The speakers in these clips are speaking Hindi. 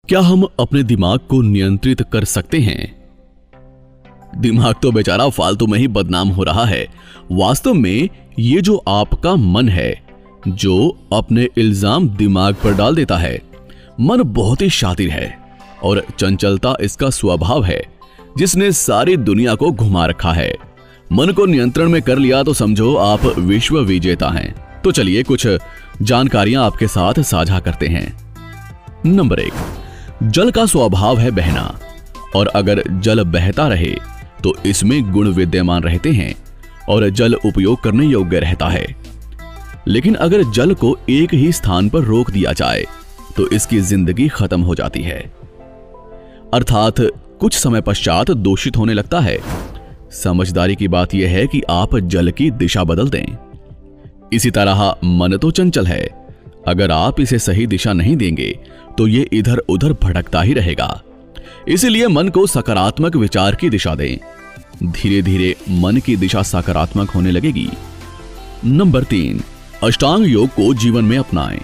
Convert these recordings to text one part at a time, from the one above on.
क्या हम अपने दिमाग को नियंत्रित कर सकते हैं? दिमाग तो बेचारा फालतू में ही बदनाम हो रहा है। वास्तव में ये जो आपका मन है, जो अपने इल्जाम दिमाग पर डाल देता है। मन बहुत ही शातिर है और चंचलता इसका स्वभाव है, जिसने सारी दुनिया को घुमा रखा है। मन को नियंत्रण में कर लिया तो समझो आप विश्व विजेता हैं। तो चलिए कुछ जानकारियां आपके साथ साझा करते हैं। नंबर 1, जल का स्वभाव है बहना, और अगर जल बहता रहे तो इसमें गुण विद्यमान रहते हैं और जल उपयोग करने योग्य रहता है। लेकिन अगर जल को एक ही स्थान पर रोक दिया जाए तो इसकी जिंदगी खत्म हो जाती है, अर्थात कुछ समय पश्चात दूषित होने लगता है। समझदारी की बात यह है कि आप जल की दिशा बदल दें। इसी तरह मन तो चंचल है, अगर आप इसे सही दिशा नहीं देंगे तो ये इधर उधर भटकता ही रहेगा। इसीलिए मन को सकारात्मक विचार की दिशा दें। धीरे धीरे मन की दिशा सकारात्मक होने लगेगी। नंबर 3, अष्टांग योग को जीवन में अपनाएं।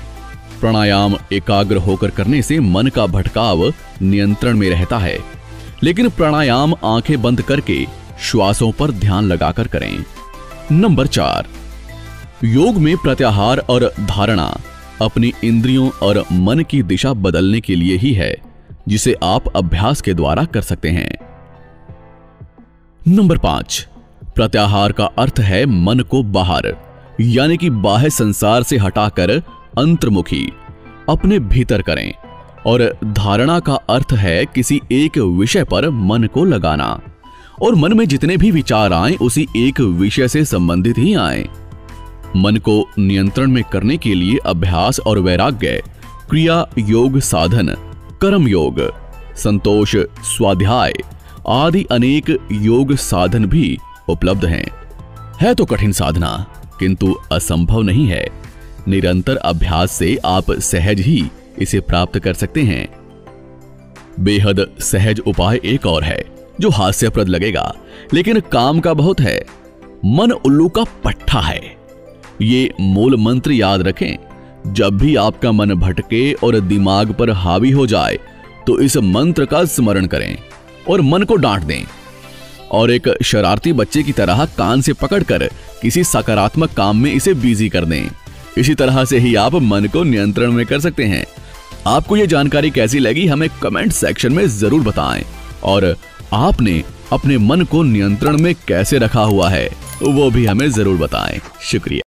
प्राणायाम एकाग्र होकर करने से मन का भटकाव नियंत्रण में रहता है, लेकिन प्राणायाम आंखें बंद करके श्वासों पर ध्यान लगाकर करें। नंबर 4, योग में प्रत्याहार और धारणा अपनी इंद्रियों और मन की दिशा बदलने के लिए ही है, जिसे आप अभ्यास के द्वारा कर सकते हैं। नंबर 5, प्रत्याहार का अर्थ है मन को बाहर, यानी कि बाह्य संसार से हटाकर अंतर्मुखी अपने भीतर करें, और धारणा का अर्थ है किसी एक विषय पर मन को लगाना, और मन में जितने भी विचार आए उसी एक विषय से संबंधित ही आए। मन को नियंत्रण में करने के लिए अभ्यास और वैराग्य, क्रिया योग साधन, कर्म योग, संतोष, स्वाध्याय आदि अनेक योग साधन भी उपलब्ध हैं। है तो कठिन साधना, किंतु असंभव नहीं है। निरंतर अभ्यास से आप सहज ही इसे प्राप्त कर सकते हैं। बेहद सहज उपाय एक और है, जो हास्यप्रद लगेगा लेकिन काम का बहुत है। मन उल्लू का पट्टा है। ये मूल मंत्र याद रखें। जब भी आपका मन भटके और दिमाग पर हावी हो जाए तो इस मंत्र का स्मरण करें और मन को डांट दें, और एक शरारती बच्चे की तरह कान से पकड़कर किसी सकारात्मक काम में इसे बिजी कर दें। इसी तरह से ही आप मन को नियंत्रण में कर सकते हैं। आपको ये जानकारी कैसी लगी हमें कमेंट सेक्शन में जरूर बताएं, और आपने अपने मन को नियंत्रण में कैसे रखा हुआ है वो भी हमें जरूर बताएं। शुक्रिया।